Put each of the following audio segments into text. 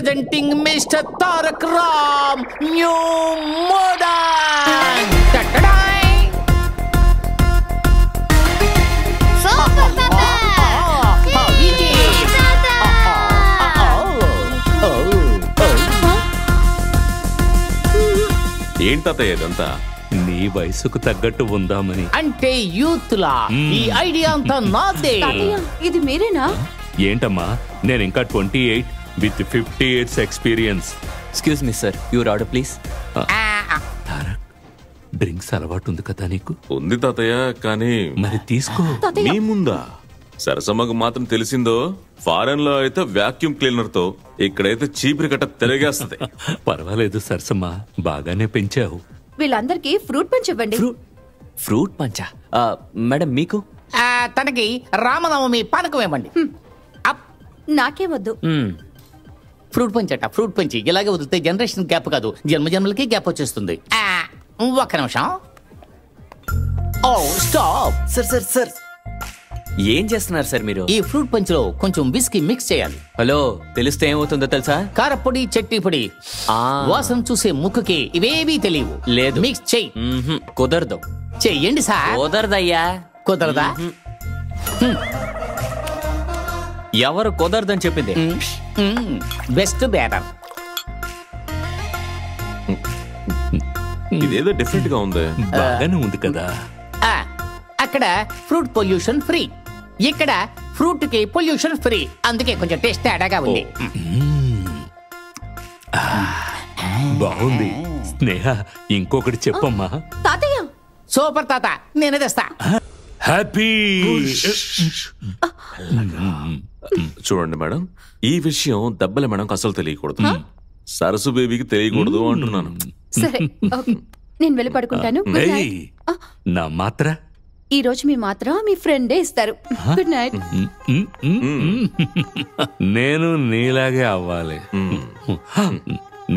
presenting Mr. Tarak Ram, New Modern. Super Papa! ఏంటతయ్య ఇదంతా? నీ వయసుకు తగ్గట్టు ఉందామని. అంటే యూత్ లా ఈ ఐడియా అంతా నాదే. ఇది మీరేనా? ఏంటమ్మా, నేను ఇంకా 28 with 50 years experience. Excuse me sir, your order please. Drinks అలవాటు ఉంది కదా నీకు? ఉంది తాతయ్య, కానీ మరి తీసుకో. మీ ముందా? సరసమ్మకు మాత్రం తెలిసిందో ఫారెన్ లో అయితే వాక్యూమ్ క్లీనర్ తో, ఇక్కడైతే చీపురు కట్ట తిరగేస్తుంది. పర్వాలేదు సరసమ్మా, బాగానే పెంచావు. వీళ్ళందరికీ ఫ్రూట్ పంచ్ ఇవ్వండి. ఫ్రూట్ పంచా? మేడం మీకు? తనకి రామనవమి పానకం ఇవ్వండి. నాకే వద్దు. ఫ్రూట్ పంచట, ఫ్రూట్ పంచి ఇలాగే వదిలితే జనరేషన్ గ్యాప్ కాదు, జన్మ జన్మలకి గ్యాప్ వచ్చేస్తుంది. ఒక్క నిమిషం. ఓ స్టాప్. సార్ సార్ సార్, ఏం చేస్తున్నారు సార్ మీరు? ఈ ఫ్రూట్ పంచ్ లో కొంచెం విస్కీ మిక్స్ చేయాలి. హలో, తెలిస్తే ఏమవుతుందో తెలుసా? కారపొడి, చట్నీ పొడి, వాసన చూసే ముక్కుకి ఇవేవీ తెలియవు. లేదు, మిక్స్ చెయ్యి. కుదరదు. చెయ్యండి సార్. కుదరదయ్యా. కుదరదా? ఎవరు కుదరదని చెప్పింది? Best batter. ఇదేదో డిఫరెంట్ గా ఉంది. బాగానే ఉంది కదా. అక్కడ ఫ్రూట్ పొల్యూషన్ ఫ్రీ, ఇక్కడ ఫ్రూట్ కి పొల్యూషన్ ఫ్రీ, అందుకే కొంచెం టేస్ట్ తేడాగా ఉంది. బాగుంది. స్నేహ, ఇంకొకటి చెప్పమ్మా. తాతయ్య. సూపర్ తాత, నేనే తెస్తా. హ్యాపీ. చూడండి మేడం, ఈ విషయం దెబ్బల మేడంకి అసలు తెలియకూడదు, సరసు బేబీకి తెలియకూడదు అంటున్నాను. సరే, ఓకే, నేను వెళ్ళి పడుకుంటాను. Good night. నా మాత్ర ఈ రోజు మీ మాత్రం మీ ఫ్రెండే ఇస్తారు. Good night. నేను నీలాగే అవ్వాలి,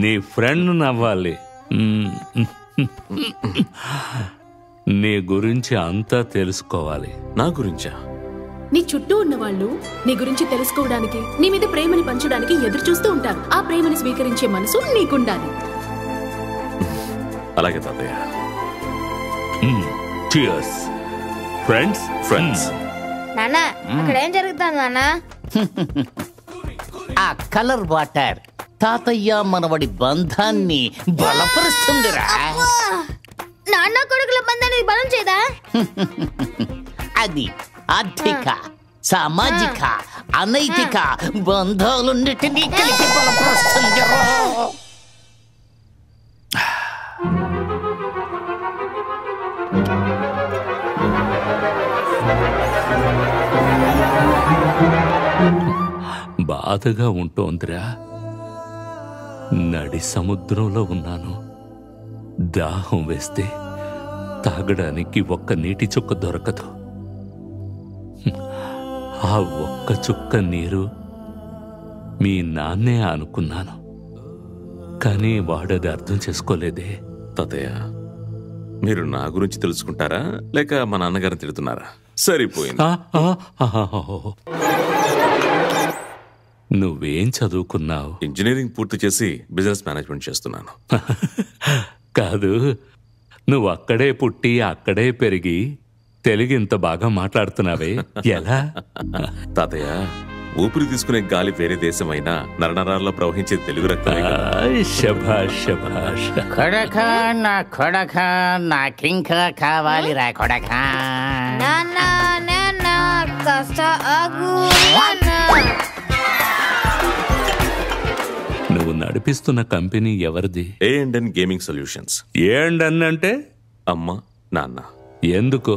నీ ఫ్రెండ్ నవ్వాలి. నీ గురించి అంతా తెలుసుకోవాలి. నా గురించా? నీ చుట్టూ ఉన్న వాళ్ళు నీ గురించి తెలుసుకోవడానికి, నీ మీద ప్రేమని పంచడానికి ఎదురు చూస్తూ ఉంటారు. ఆ ప్రేమని స్వీకరించే మనసు నీకుండాలి. అలాగే తాతయ్య. Cheers. ఫ్రెండ్స్. నానా, అక్కడ ఏం జరుగుతుంది నానా? ఆ కలర్ వాటర్ తాతయ్య మనవడి బంధాన్ని బలపరుస్తుందిరా. నాన్న కొడుకుల బంధాన్ని బలం చేయదా? అది ఆర్థిక, సామాజిక, అనైతిక బంధాలన్నిటినీ కలిపి బలపరుస్తుంది. బాధగా ఉంటోందిరా. నడి సముద్రంలో ఉన్నాను. దాహం వేస్తే తాగడానికి ఒక్క నీటి చుక్క దొరకదు. ఆ ఒక్క చుక్క నీరు మీ నాన్నే అనుకున్నాను, కానీ వాడది అర్థం చేసుకోలేదే. తాతయ్య, మీరు నా గురించి తెలుసుకుంటారా లేక మా నాన్నగారిని తిడుతున్నారా? సరిపోయింది. నువ్వేం చదువుకున్నావు? ఇంజనీరింగ్ పూర్తి చేసి బిజినెస్ మేనేజ్మెంట్ చేస్తున్నాను. కాదు, నువ్వు అక్కడే పుట్టి అక్కడే పెరిగి తెలుగు ఇంత బాగా మాట్లాడుతున్నావే, ఎలా? తాతయ్య, ఊపిరి తీసుకునే గాలి వేరే దేశమైనా నరనరాల్లో ప్రవహించే తెలుగు రక్తమే. శభాష్ శభాష్. కొడక నా కొడక, నాకింకా కావాలిరా కొడక. నువ్వు నడిపిస్తున్న కంపెనీ ఎవరిది? A&N gaming solutions. A&N అంటే అమ్మ నాన్న. ఎందుకో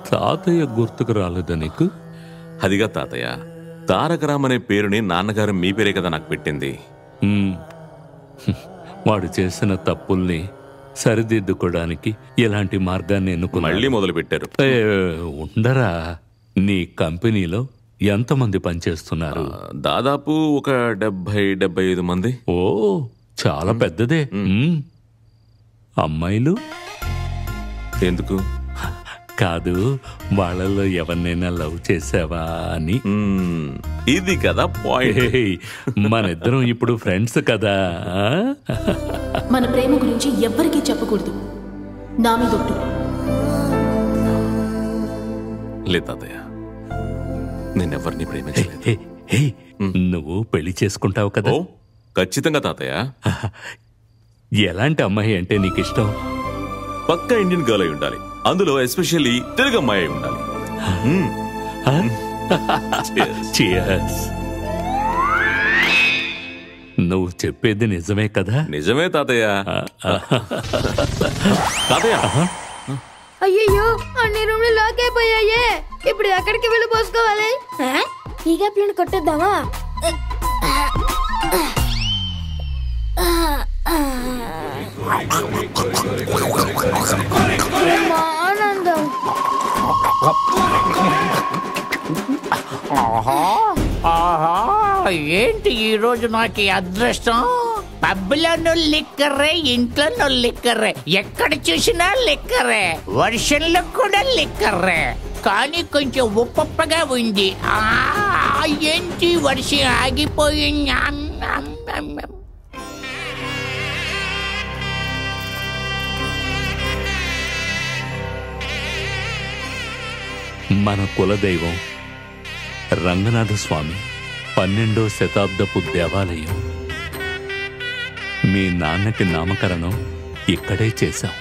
తాతయ్య గుర్తుకు రాలేదా నీకు? అదిగా తాతయ్య, తారకరామ్ అనే పేరుని నాన్నగారు మీ పేరే కదా నాకు పెట్టింది. వాడు చేసిన తప్పుల్ని సరిదిద్దుకోవడానికి ఎలాంటి మార్గాన్ని ఎన్నుకుని మళ్ళీ మొదలు పెట్టారు. ఉండరా, నీ కంపెనీలో ఎంతమంది పనిచేస్తున్నారు? దాదాపు ఒక 70-75 మంది. ఓ, చాలా పెద్దదే. అమ్మాయిలు? ఎందుకు? కాదు, వాళ్ళలో ఎవరినైనా లవ్ చేసావా అని. ఇది కదా పాయింట్. మనిద్దరం ఇప్పుడు ఫ్రెండ్స్ కదా. మన ప్రేమ గురించి ఎవ్వరికీ చెప్పకూడదు. నా మీద ఒట్టు. లేదు తాతయ్య, నేనెవరిని ప్రేమించలేదు. నువ్వు పెళ్లి చేసుకుంటావు కదా? ఓ ఖచ్చితంగా తాతయ్య. ఎలాంటి అమ్మాయి అంటే నీకు ఇష్టం? పక్కా ఇండియన్ గర్ల్ అయి ఉండాలి, అందులో ఎస్పెషల్లీ తెలుగు అమ్మాయి అయి ఉండాలి. Cheers. నువ్వు చెప్పేది నిజమే కదా? నిజమే తాతయ్య. తాతయ్య అయ్యయ్యో, అన్ని రూమ్లు లాక్ అయిపోయాయే. ఇప్పుడు ఎక్కడికి వెళ్ళి పోసుకోవాలి? ఈ గ్యాప్లను కొట్టేద్దామా? ఆనందం. ఏంటి ఈ రోజు నాకు ఈ అదృష్టం? పబ్బులోనూ లిక్కరే, ఇంట్లోనూ లిక్కరే, ఎక్కడ చూసినా లిక్కరే, వర్షంలో కూడా లిక్కరే. కానీ కొంచెం ఉప్పగా ఉంది. ఏంటి వర్షం ఆగిపోయింది? మన కులదైవం రంగనాథ స్వామి 12వ శతాబ్దపు దేవాలయం. మీ నాన్నకి నామకరణం ఇక్కడే చేశాం.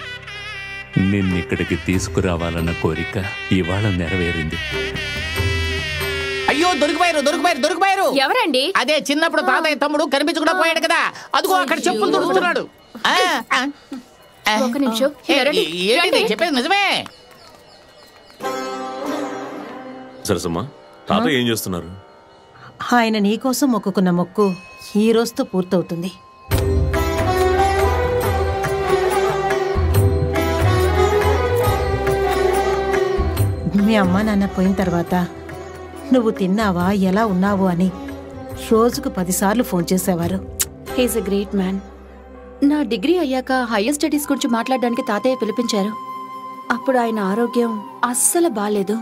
నిన్నిక్కడికి తీసుకురావాలన్న కోరిక ఇవాళ నెరవేరింది. అయ్యో, దొరికిపోయారు. ఎవరండి? అదే చిన్నప్పుడు తాతయ్య తమ్ముడు కనిపించకుండా పోయాడు కదా, అదిగో అక్కడ చెప్పులు దొరుకుతున్నాడు. ఒక నిమిషం. ఏంటి చెప్పేది నిజమే? సరసమ్మా, తాతయ్య ఏం చేస్తున్నారు? ఆయన నీకోసం మొక్కుకున్న మొక్కు ఈ రోజుతో పూర్తవుతుంది. మీ అమ్మా నాన్న పోయిన తర్వాత నువ్వు తిన్నావా, ఎలా ఉన్నావు అని రోజుకు 10 సార్లు ఫోన్ చేసేవారు. He's a great man. నా డిగ్రీ అయ్యాక హైయర్ స్టడీస్ గురించి మాట్లాడడానికి తాతయ్య పిలిపించారు. అప్పుడు ఆయన ఆరోగ్యం అస్సలు బాలేదు.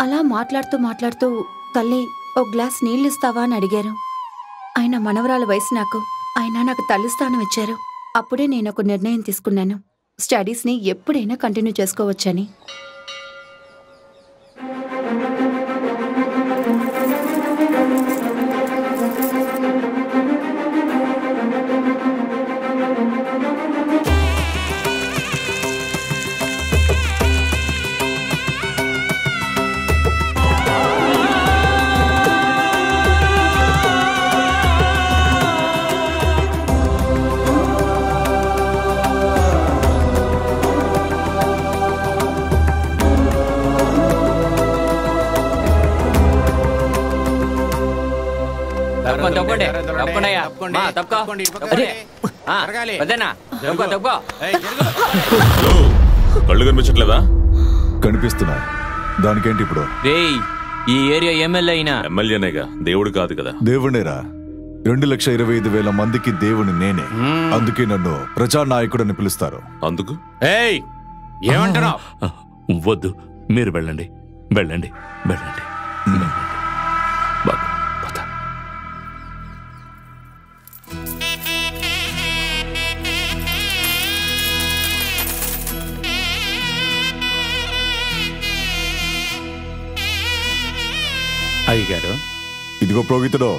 అలా మాట్లాడుతూ తల్లి ఓ గ్లాస్ నీళ్ళిస్తావా అని అడిగారు. ఆయన మనవరాల వయసు నాకు. ఆయన నాకు తల్లి స్థానం ఇచ్చారు. అప్పుడే నేను ఒక నిర్ణయం తీసుకున్నాను, స్టడీస్ని ఎప్పుడైనా కంటిన్యూ చేసుకోవచ్చని. కళ్ళు కనిపించట్లేదా? కనిపిస్తున్నా. దానికేంటి ఇప్పుడు? ఈ ఏరియా ఎమ్మెల్యేనేగా, దేవుడు కాదు కదా. దేవుడేరా. 2,25,000 మందికి దేవుని నేనే. అందుకే నన్ను ప్రజానాయకుడని పిలుస్తారు. అందుకు ఏమంటున్నావు? వద్దు, మీరు వెళ్ళండి. బాబు పద. అయ్యగారు, ఇదిగో పురోహితుడు,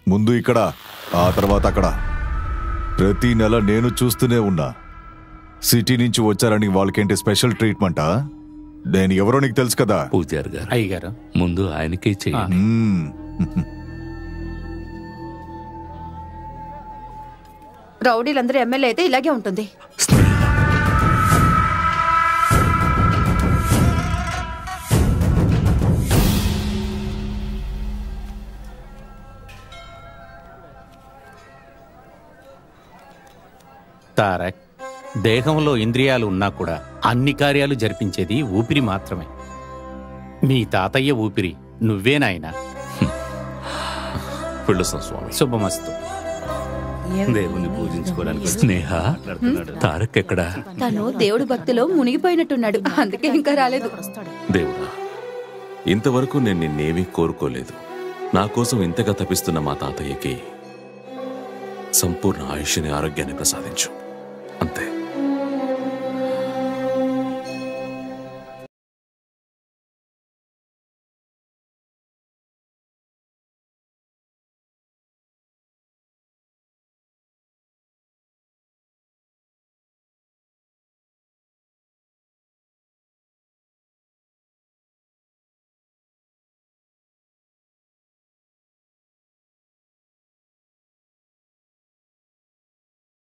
ముందు ఇక్కడ, ఆ తర్వాత అక్కడ. ప్రతి నెల నేను చూస్తూనే ఉన్నా. సిటీ నుంచి వచ్చారని వాళ్ళకేంటి స్పెషల్ ట్రీట్మెంటా? నేను ఎవరో నీకు తెలుసు కదా. పూజారి గారు, అయ్యగారు, ముందు ఆయనకే చేయండి. రౌడీలందరూ ఎమ్మెల్యే అయితే ఇలాగే ఉంటుంది. తారక్, దేహంలో ఇంద్రియాలు ఉన్నా కూడా అన్ని కార్యాలు జరిపించేది ఊపిరి మాత్రమే. మీ తాతయ్య ఊపిరి నువ్వే నాయనా. పిలుస్తాం స్వామి. శుభమస్తు. దేవుని పూజించుకోవడానికి స్నేహ తారక్ ఎక్కడా? తను దేవుడి భక్తిలో మునిగిపోయినట్టున్నాడు, అందుకే ఇంకా రాలేదు. దేవుడా, ఇంతవరకు నేను నిన్నేమీ కోరుకోలేదు. నా కోసం ఇంతగా తపిస్తున్న మా తాతయ్యకి సంపూర్ణ ఆయుష్ని, ఆరోగ్యాన్ని ప్రసాదించు. అంతే.